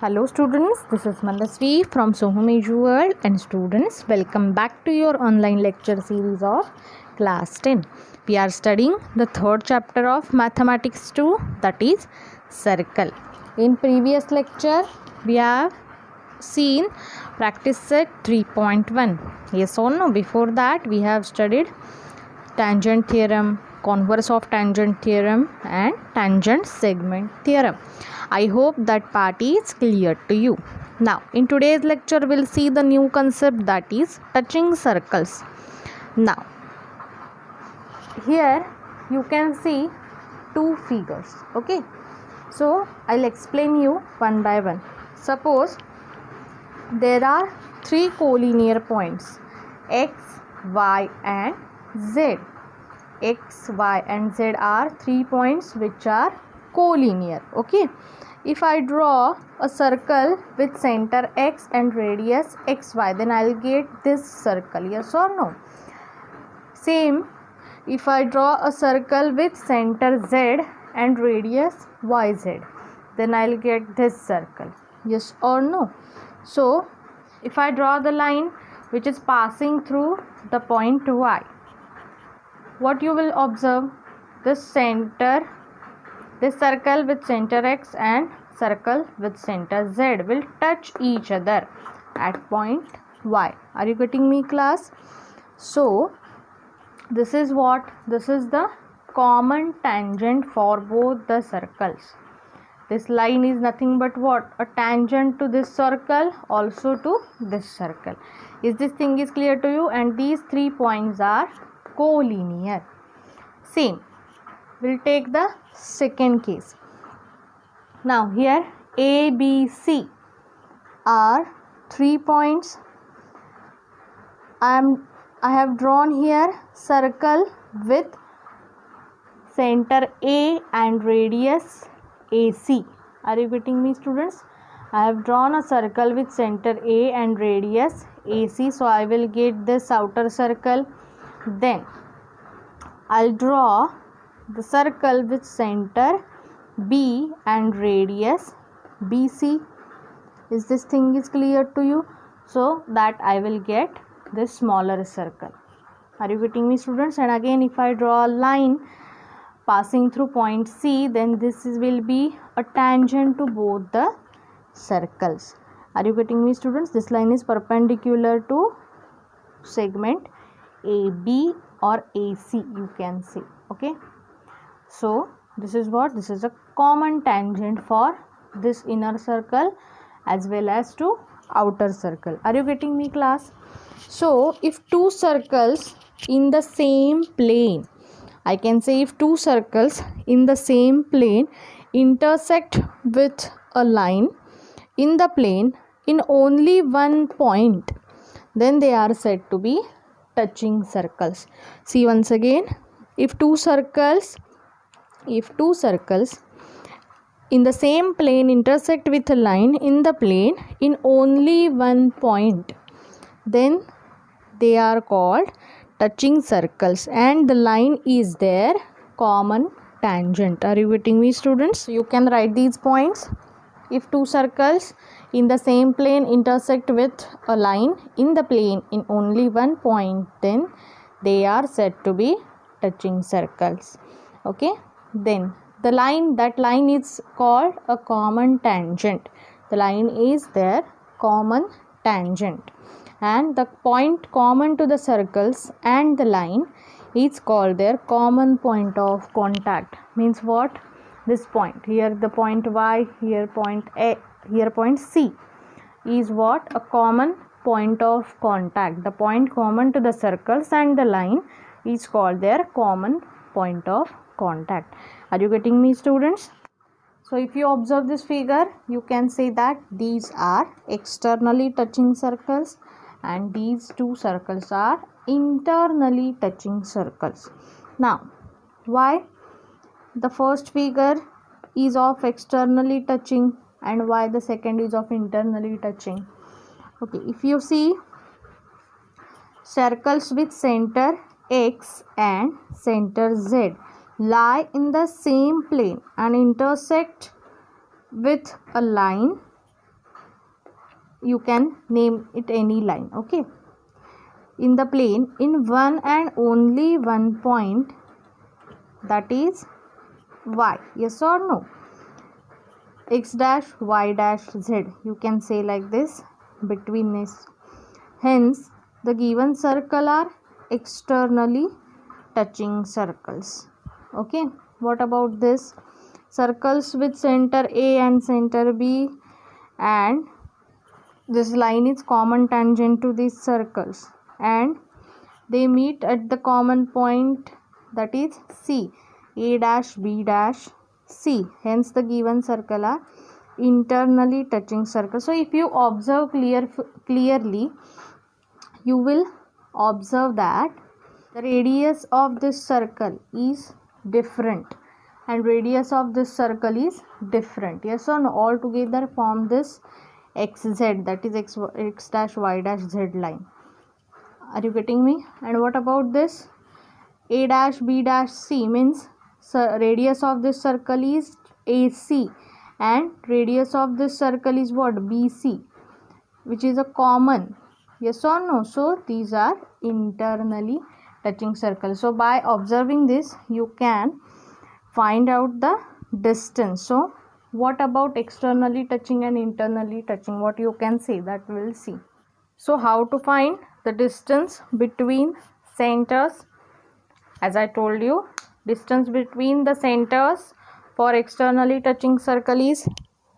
Hello students, this is Mandasvi from Soham Edu World, and students, welcome back to your online lecture series of class 10. We are studying the third chapter of mathematics 2, that is circle. In previous lecture we have seen practice set 3.1. Yes or no? Before that we have studied tangent theorem, converse of tangent theorem and tangent segment theorem. I hope that part is clear to you. Now in today's lecture we'll see the new concept, that is touching circles. Now here you can see two figures. Okay, so I'll explain you one by one. Suppose there are three collinear points x, y and z. X, y and z are 3 points which are collinear. Okay, if I draw a circle with center x and radius xy, then I'll get this circle. Yes or no? Same, if I draw a circle with center z and radius yz, then I'll get this circle. Yes or no? So if I draw the line which is passing through the point y, what you will observe? This circle with center x and circle with center z will touch each other at point y. Are you getting me, class? So this is what? This is the common tangent for both the circles. This line is nothing but what? A tangent to this circle, also to this circle. Is this thing is clear to you? And these 3 points are collinear. Same, we'll take the second case. Now here A, B, C are 3 points. I have drawn here circle with center A and radius AC. Are you getting me, students? I have drawn a circle with center A and radius AC, so I will get this outer circle. Then I'll draw the circle with center B and radius BC. Is this thing is clear to you? So that I will get this smaller circle. Are you getting me, students? And again, if I draw a line passing through point C, then this will be a tangent to both the circles. Are you getting me, students? This line is perpendicular to segment AB or AC, you can say. Okay, so this is what? This is a common tangent for this inner circle as well as to outer circle. Are you getting me, class? So if two circles in the same plane, I can say if two circles in the same plane intersect with a line in the plane in only one point, then they are said to be touching circles. See once again, if two circles in the same plane intersect with a line in the plane in only one point, then they are called touching circles, and the line is their common tangent. Are you getting me, students? You can write these points. If two circles in the same plane intersect with a line in the plane in only one point, then they are said to be touching circles. Okay, then the line, that line is called a common tangent. The line is their common tangent, and the point common to the circles and the line is called their common point of contact. Means what? This point here, the point Y, here point A, here point C is what? A common point of contact. The point common to the circles and the line is called their common point of contact. Are you getting me, students? So if you observe this figure, you can say that these are externally touching circles and these two circles are internally touching circles. Now why the first figure is of externally touching and why the second is of internally touching? Okay, if you see circles with center X and center Z lie in the same plane and intersect with a line you can name it any line. Okay, in the plane in one and only one point, that is y. Yes or no? X dash y dash z, you can say like this, between this. Hence the given circle are externally touching circles. Okay, what about this? Circles with center A and center B, and this line is common tangent to these circles, and they meet at the common point, that is C. A dash B dash C. Hence the given circle are internally touching circle. So if you observe clearly, you will observe that the radius of this circle is different and radius of this circle is different. Yes or no? All together form this xz, that is x dash y dash z line. Are you getting me? And what about this? A dash B dash C means radius of this circle is AC, and radius of this circle is what? BC, which is a common. Yes or no? So these are internally touching circles. So by observing this, you can find out the distance. So what about externally touching and internally touching? What you can say, that we'll see. So how to find the distance between centers? As I told you, distance between the centers for externally touching circle is,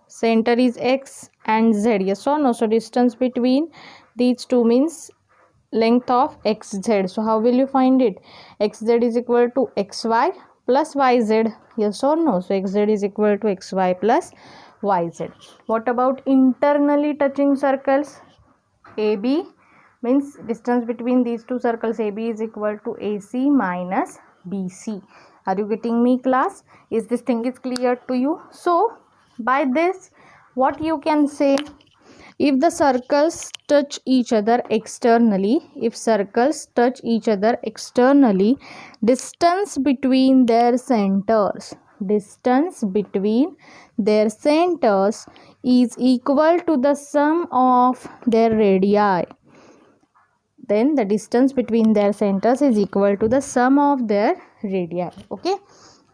center is x and z. Yes or no? So distance between these two means length of xz. So how will you find it? Xz is equal to xy plus yz. Yes or no? So xz is equal to xy plus yz. What about internally touching circles? AB means distance between these two circles, AB is equal to AC minus BC. Are you getting me, class? Is this thing is clear to you? So by this, what you can say, if the circles touch each other externally, distance between their centers is equal to the sum of their radii. Then the distance between their centers is equal to the sum of their radii. Okay,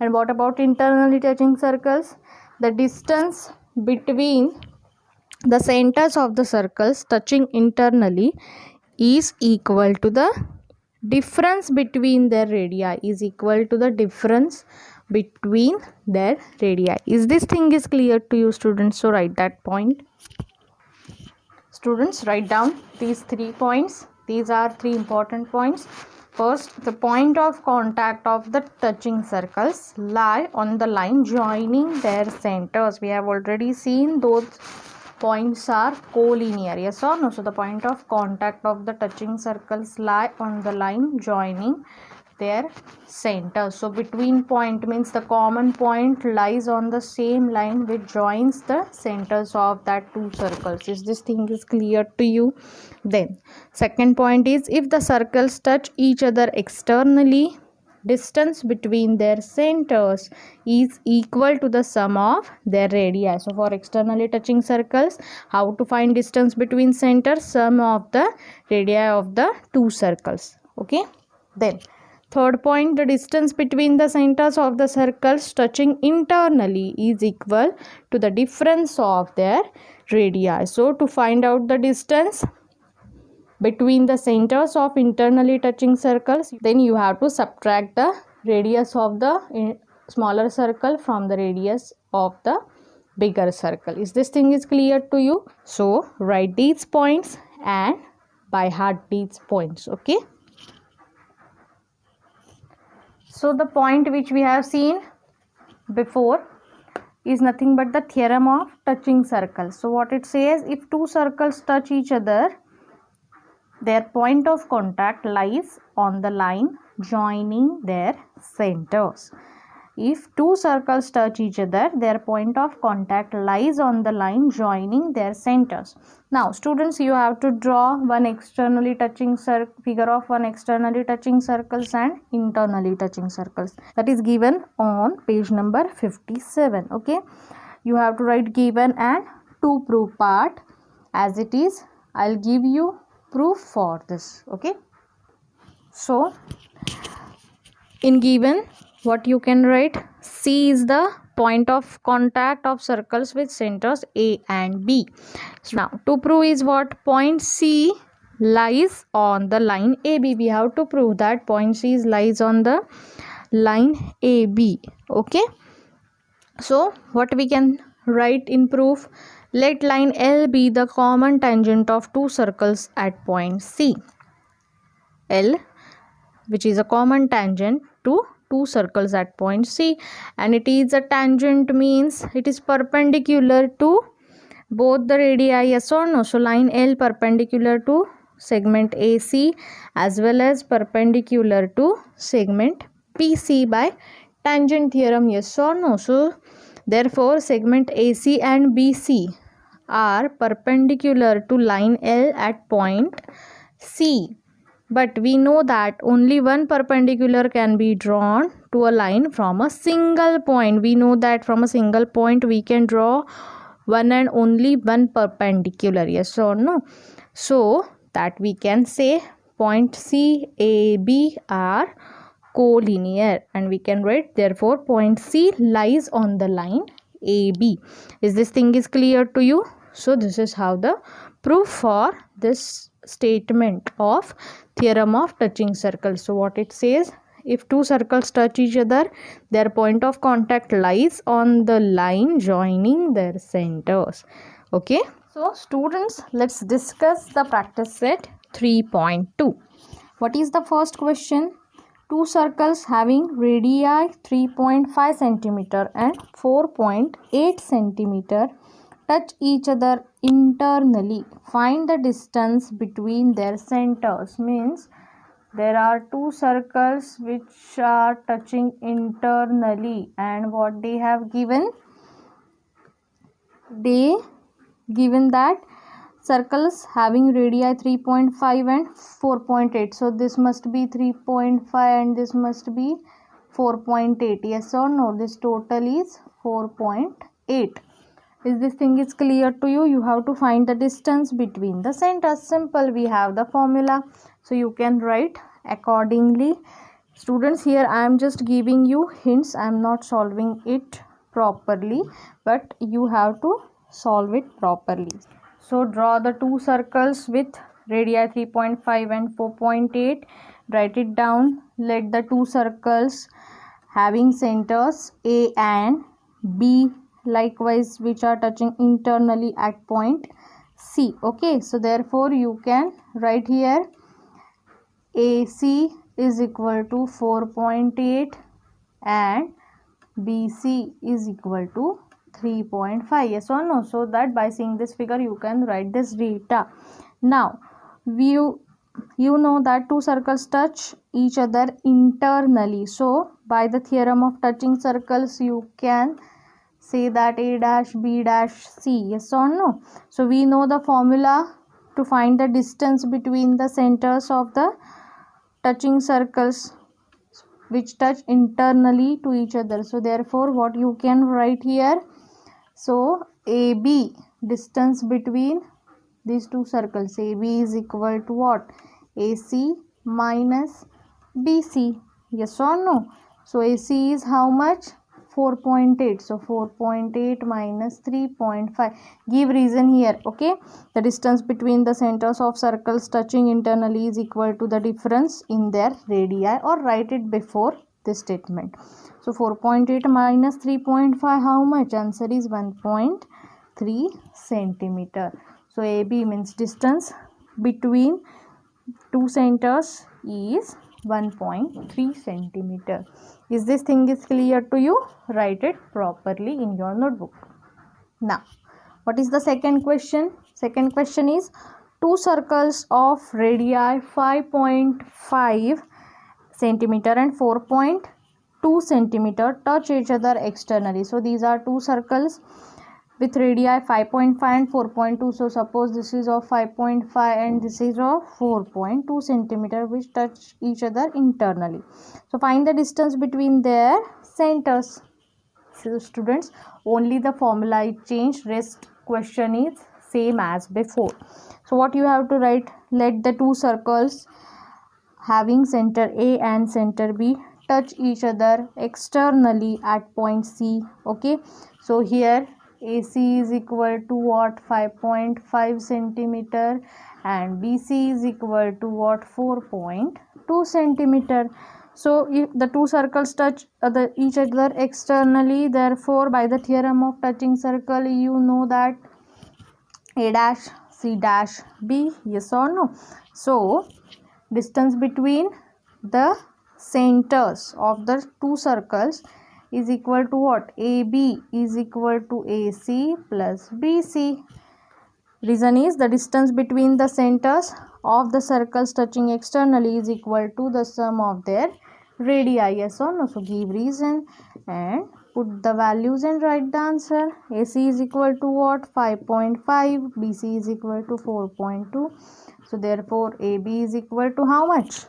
and what about internally touching circles? The distance between the centers of the circles touching internally is equal to the difference between their radii, Is this thing is clear to you, students? So write that point. Students, write down these 3 points. These are 3 important points. First, the point of contact of the touching circles lie on the line joining their centers. We have already seen those points are collinear. Yes or no? So the point of contact of the touching circles lie on the line joining their centers. So between point means the common point lies on the same line which joins the centers of that two circles. Is this thing is clear to you? Then second point is, if the circles touch each other externally, distance between their centers is equal to the sum of their radii. So for externally touching circles, how to find distance between centers? Sum of the radii of the two circles. Okay, then third point, the distance between the centers of the circles touching internally is equal to the difference of their radii. So to find out the distance between the centers of internally touching circles, then you have to subtract the radius of the smaller circle from the radius of the bigger circle. Is this thing is clear to you? So write these points and by heart these points. Okay, so the point which we have seen before is nothing but the theorem of touching circles. So what it says, if two circles touch each other, their point of contact lies on the line joining their centers. If two circles touch each other, their point of contact lies on the line joining their centers. Now students, you have to draw one externally touching figure of one externally touching circles and internally touching circles. That is given on page number 57. Okay, you have to write given and to prove part. as it is. I'll give you proof for this. Okay, so in given, what you can write, C is the point of contact of circles with centers A and B. So now to prove is what, point C lies on the line AB. We have to prove that point C lies on the line AB. Okay, so what we can write in proof, let line L be the common tangent of two circles at point C. L, which is a common tangent to two circles at point C, and it is a tangent means it is perpendicular to both the radii, yes or no? So line L perpendicular to segment AC as well as perpendicular to segment BC by tangent theorem, yes or no? So therefore segment AC and BC are perpendicular to line L at point C. But we know that only one perpendicular can be drawn to a line from a single point. We know that from a single point we can draw one and only one perpendicular, yes or no? So that we can say point C, A, B are collinear, and we can write therefore point C lies on the line AB. Is this thing is clear to you? So this is how the proof for this statement of theorem of touching circles. So what it says, if two circles touch each other, their point of contact lies on the line joining their centers. Okay, so students, let's discuss the practice set 3.2. What is the first question? Two circles having radii 3.5 cm and 4.8 cm touch each other internally. Find the distance between their centers. Means there are two circles which are touching internally, and what they have given, they given that circles having radii 3.5 and 4.8. So this must be 3.5 and this must be 4.8. Yes or no? This total is 4.8. Is this thing is clear to you? You have to find the distance between the centers. Simple, we have the formula, so you can write accordingly. Students, here I am just giving you hints. I am not solving it properly, but you have to solve it properly. So draw the two circles with radii 3.5 and 4.8. Write it down. Let the two circles having centers A and B likewise which are touching internally at point C. Okay, so therefore you can write here AC is equal to 4.8 and BC is equal to 3.5. Yes or no? So that by seeing this figure you can write this data. Now you know that two circles touch each other internally. So by the theorem of touching circles you can say that A dash B dash C. Yes or no? So we know the formula to find the distance between the centers of the touching circles which touch internally to each other. So therefore what you can write here, so AB, distance between these two circles, AB is equal to what? AC minus BC. Yes or no? So AC is how much? 4.8. So 4.8 minus 3.5. Give reason here. Okay, the distance between the centers of circles touching internally is equal to the difference in their radii, or write it before this statement. So 4.8 minus 3.5, how much? Answer is 1.3 centimeter. So AB means distance between two centers is 1.3 centimeter. Is this thing is clear to you? Write it properly in your notebook. Now what is the second question? Second question is two circles of radii 5.5 centimeter and 4.2 centimeter touch each other externally. So these are two circles with radii 5.5 and 4.2. So suppose this is of 5.5 and this is of 4.2 centimeter which touch each other internally. So find the distance between their centers. So students, only the formula is changed, rest question is same as before. So what you have to write, let the two circles having center A and center B touch each other externally at point C. Okay, so here AC is equal to what, 5.5 centimeter, and BC is equal to what, 4.2 centimeter. So if the two circles touch each other externally, therefore by the theorem of touching circle you know that A dash C dash B, yes or no? So distance between the centers of the two circles is equal to what, AB is equal to AC plus BC. Reason is the distance between the centers of the circles touching externally is equal to the sum of their radii, yes or no? So give reason and put the values and write the answer. AC is equal to what, 5.5, BC is equal to 4.2. So therefore AB is equal to how much,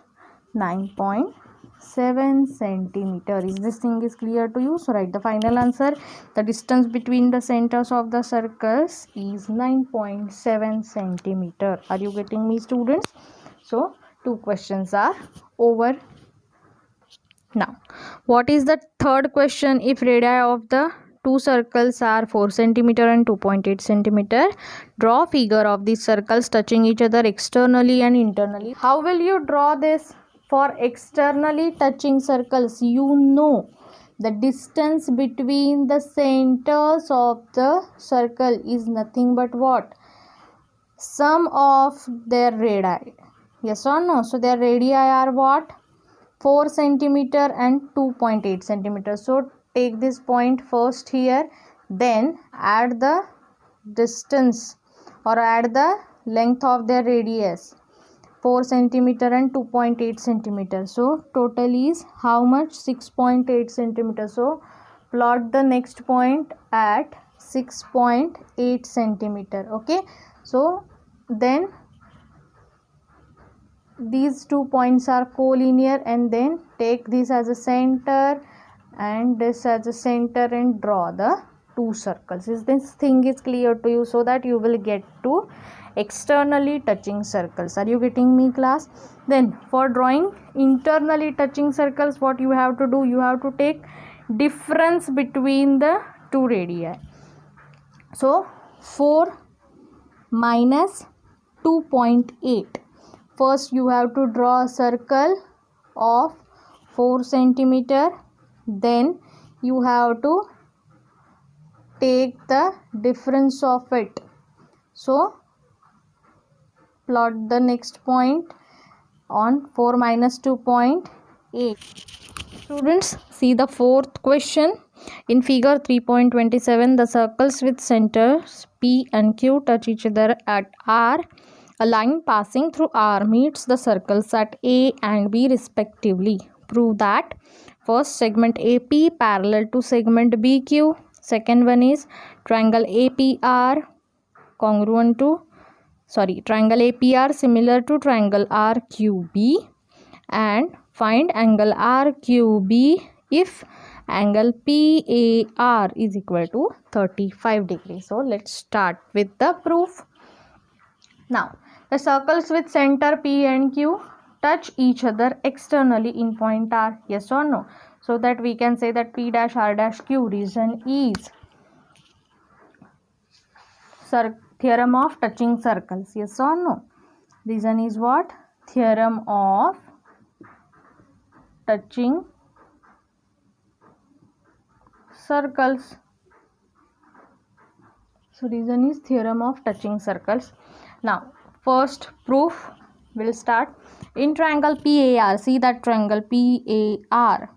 9.7 centimeter. Is this thing is clear to you? So write the final answer. The distance between the centers of the circles is 9.7 centimeter. Are you getting me, students? So 2 questions are over. Now what is the third question? If radii of the two circles are 4 centimeter and 2.8 centimeter, draw figure of these circles touching each other externally and internally. How will you draw this? For externally touching circles, you know the distance between the centers of the circle is nothing but what, sum of their radii, yes or no? So their radii are what, 4 centimeter and 2.8 centimeter. So take this point first here, then add the distance or add the length of their radius, 4 centimeter and 2.8 centimeter. So total is how much, 6.8 centimeter. So plot the next point at 6.8 centimeter. Okay, so then these 2 points are collinear, and then take this as a center and this as a center and draw the two circles. Is this thing is clear to you? So that you will get to externally touching circles. Are you getting me, class? Then for drawing internally touching circles, what you have to do, you have to take difference between the two radii. So 4 minus 2.8. First you have to draw a circle of 4 centimeter, then you have to take the difference of it. So plot the next point on 4 minus 2.8. Students, see the fourth question. In figure 3.27, the circles with centers P and Q touch each other at R. A line passing through R meets the circles at A and B respectively. Prove that first segment AP parallel to segment BQ. Second one is triangle APR congruent to triangle APR similar to triangle RQB, and find angle RQB if angle PAR is equal to 35 degrees. So let's start with the proof. Now the circles with center P and Q touch each other externally in point R, yes or no? So that we can say that P dash R dash Q. Reason is theorem of touching circles, yes or no? Reason is what? Theorem of touching circles. So reason is theorem of touching circles. Now first proof will start. In triangle PAR, see that triangle PAR,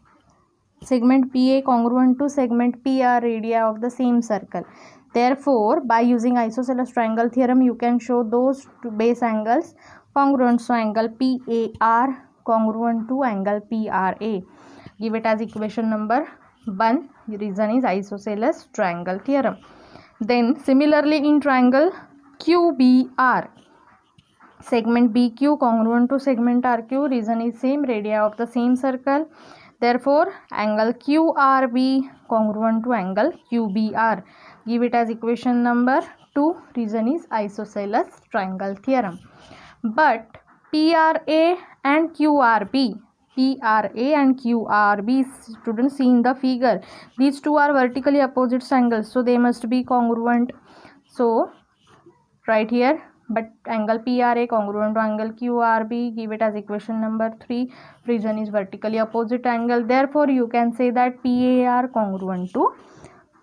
segment PA congruent to segment PR, radii of the same circle. Therefore by using isosceles triangle theorem you can show those two base angles congruent. So angle PAR congruent to angle PRA. Give it as equation number 1. The reason is isosceles triangle theorem. Then similarly in triangle QBR, segment BQ congruent to segment RQ. Reason is same, radii of the same circle. Therefore angle QRB congruent to angle QBR. Give it as equation number 2. Reason is isosceles triangle theorem. But PRA and QRB, students, see in the figure, these two are vertically opposite angles, so they must be congruent. So right here, but angle PRA congruent to angle QRB, give it as equation number 3. Reason is vertically opposite angle, therefore you can say that PAR congruent to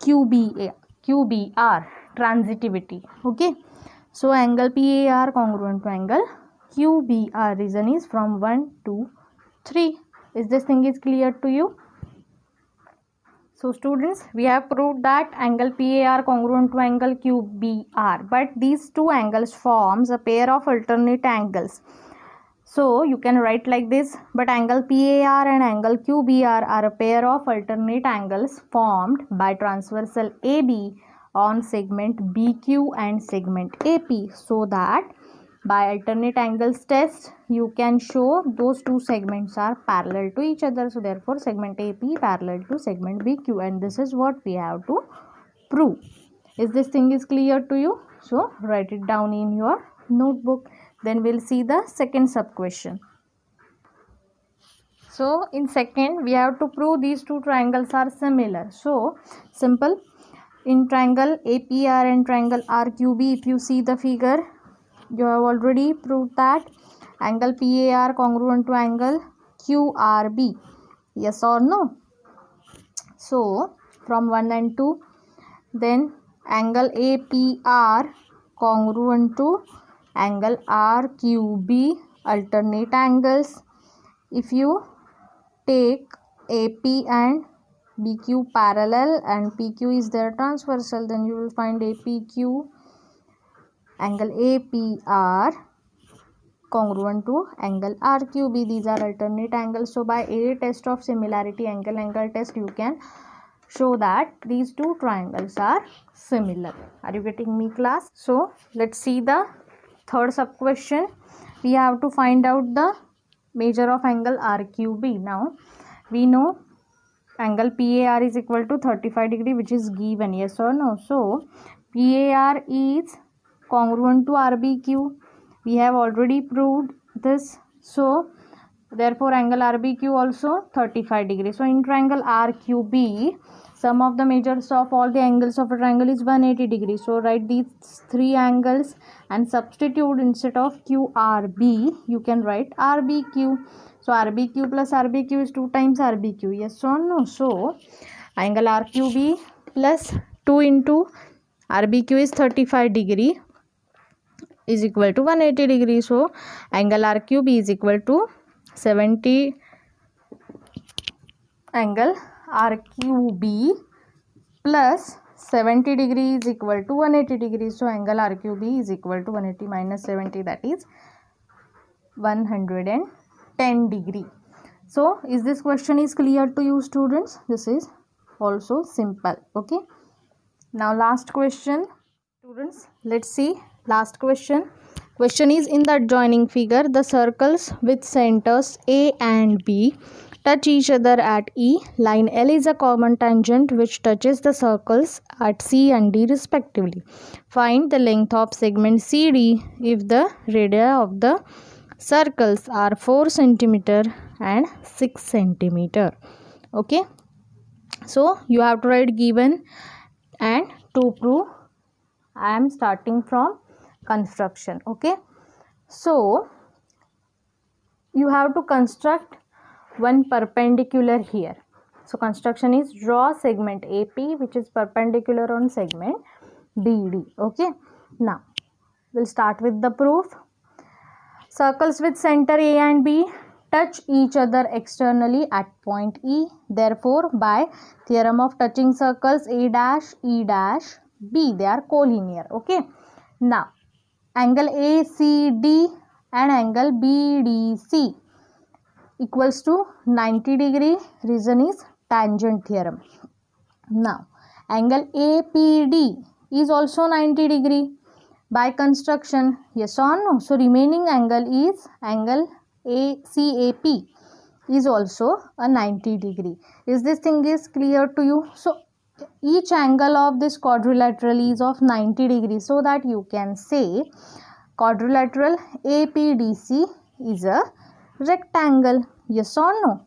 QBR, transitivity. Okay, so angle PAR congruent to angle QBR. Reason is from 1 to 3. Is this thing is clear to you? So students, we have proved that angle PAR congruent to angle QBR, but these two angles forms a pair of alternate angles. So you can write like this, but angle PAR and angle QBR are a pair of alternate angles formed by transversal AB on segment BQ and segment AP, so that by alternate angles test you can show those two segments are parallel to each other. So therefore segment AP parallel to segment BQ, and this is what we have to prove. Is this thing is clear to you? So write it down in your notebook. Then we'll see the second sub question. So in second we have to prove these two triangles are similar. So simple. In triangle APR and triangle RQB, if you see the figure, you have already proved that angle PAR congruent to angle QRB. Yes or no? So from 1 and 2, then angle APR congruent to angle RQB, alternate angles. If you take AP and BQ parallel and PQ is their transversal, then you will find APQ, angle APR congruent to angle RQB. These are alternate angles. So by a test of similarity, angle test, you can show that these two triangles are similar. Are you getting me, class? So let's see the third sub question. We have to find out the measure of angle RQB. Now we know angle PAR is equal to 35 degree, which is given. Yes or no? So PAR is congruent to RBQ. We have already proved this. So therefore angle RBQ also 35 degree. So in triangle RQB, sum of the measures of all the angles of a triangle is 180 degree. So write these three angles and substitute instead of QRB, you can write RBQ. So RBQ plus RBQ is 2 times RBQ. Yes or no? So angle RQB plus 2 into RBQ is 35 degree is equal to 180 degree. So angle RQB is equal to 70 angle RQB plus 70 degree is equal to 180 degree. So angle RQB is equal to 180 minus 70, that is 110 degree. So is this question is clear to you, students? This is also simple. Okay, now last question, students. Let's see last question. Question is, in the adjoining figure, the circles with centers A and B touch each other at E. Line L is a common tangent which touches the circles at C and D respectively. Find the length of segment CD if the radii of the circles are 4 cm and 6 cm. Okay, so you have to write given, and to prove I am starting from construction. Okay, so you have to construct one perpendicular here. So construction is draw segment AP which is perpendicular on segment BD. Okay, now we'll start with the proof. Circles with center A and B touch each other externally at point E. Therefore, by theorem of touching circles A dash, E dash, B, they are collinear. Okay, now angle ACD and angle BDC equals to 90 degree. Reason is tangent theorem. Now angle APD is also 90 degree by construction. Yes or no? So remaining angle is angle ACAP is also a 90 degree. Is this thing is clear to you? So each angle of this quadrilateral is of 90 degrees, so that you can say quadrilateral APDC is a rectangle. Yes or no?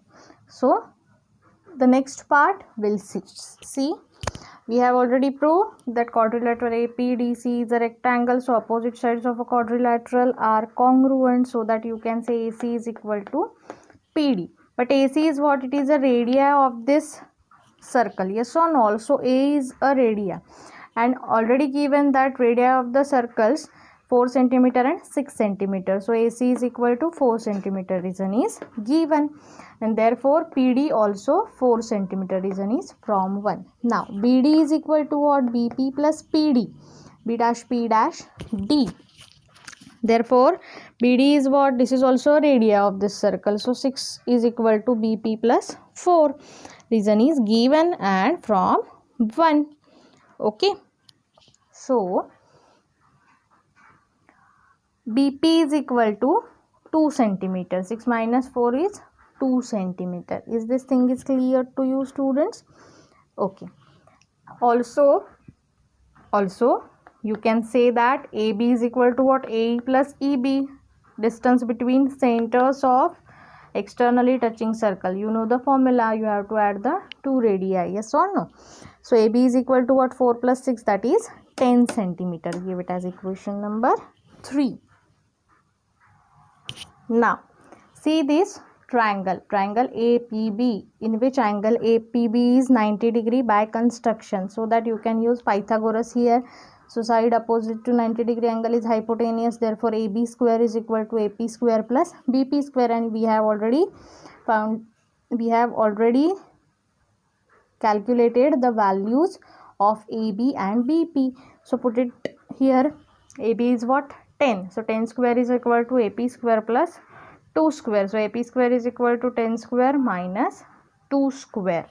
So the next part we'll see. We have already proved that quadrilateral APDC is a rectangle, so opposite sides of a quadrilateral are congruent, so that you can say AC is equal to PD. But AC is what? It is a radii of this circle. Yes or no? Also A is a radii, and already given that radii of the circles 4 cm and 6 cm. So AC is equal to 4 cm. Reason is given, and therefore PD also 4 cm. Reason is from 1. Now BD is equal to what? BP plus PD. B dash P dash D. Therefore BD is what? This is also a radii of this circle. So 6 is equal to BP plus 4. Reason is given and from 1. Okay. So BP is equal to 2 centimeter. 6 minus 4 is 2 centimeter. Is this thing is clear to you, students? Okay. Also you can say that AB is equal to what? AE plus EB. Distance between centers of externally touching circle. You know the formula. You have to add the 2 radii. Yes or no? So AB is equal to what? 4 plus 6, that is 10 centimeter. Give it as equation number 3. Now see this triangle APB, in which angle APB is 90 degree by construction, so that you can use Pythagoras here. So side opposite to 90 degree angle is hypotenuse, therefore AB square is equal to AP square plus BP square, and we have already calculated the values of AB and BP. So put it here. AB is what? 10. So 10 square is equal to AP square plus 2 square. So AP square is equal to 10 square minus 2 square.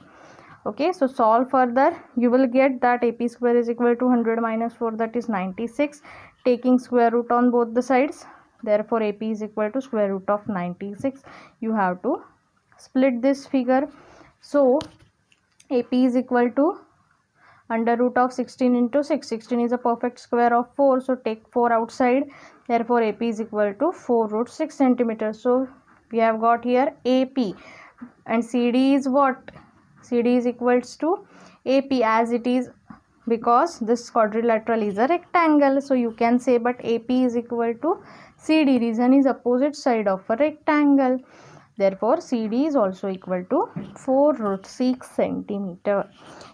Okay, so solve further. You will get that AP square is equal to 100 minus 4, that is 96. Taking square root on both the sides, therefore AP is equal to square root of 96. You have to split this figure. So AP is equal to under root of 16 into 6. 16 is a perfect square of 4. So take 4 outside. Therefore AP is equal to 4 root 6 centimeters. So we have got here AP, and CD is what? CD is equals to AP, as it is, because this quadrilateral is a rectangle. So you can say, but AP is equal to CD. Reason is opposite side of a rectangle. Therefore CD is also equal to 4 root 6 centimeter.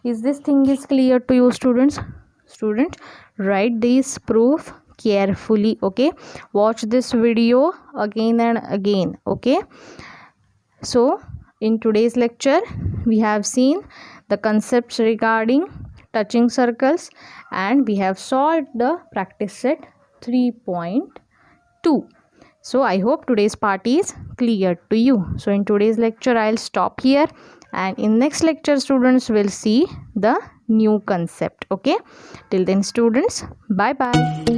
Is this thing is clear to you, students? Students, write this proof carefully. Okay, watch this video again and again. Okay, so in today's lecture we have seen the concepts regarding touching circles, and we have solved the practice set 3.2. So I hope today's part is clear to you. So in today's lecture I'll stop here, and in next lecture students will see the new concept. Okay, till then students, bye bye.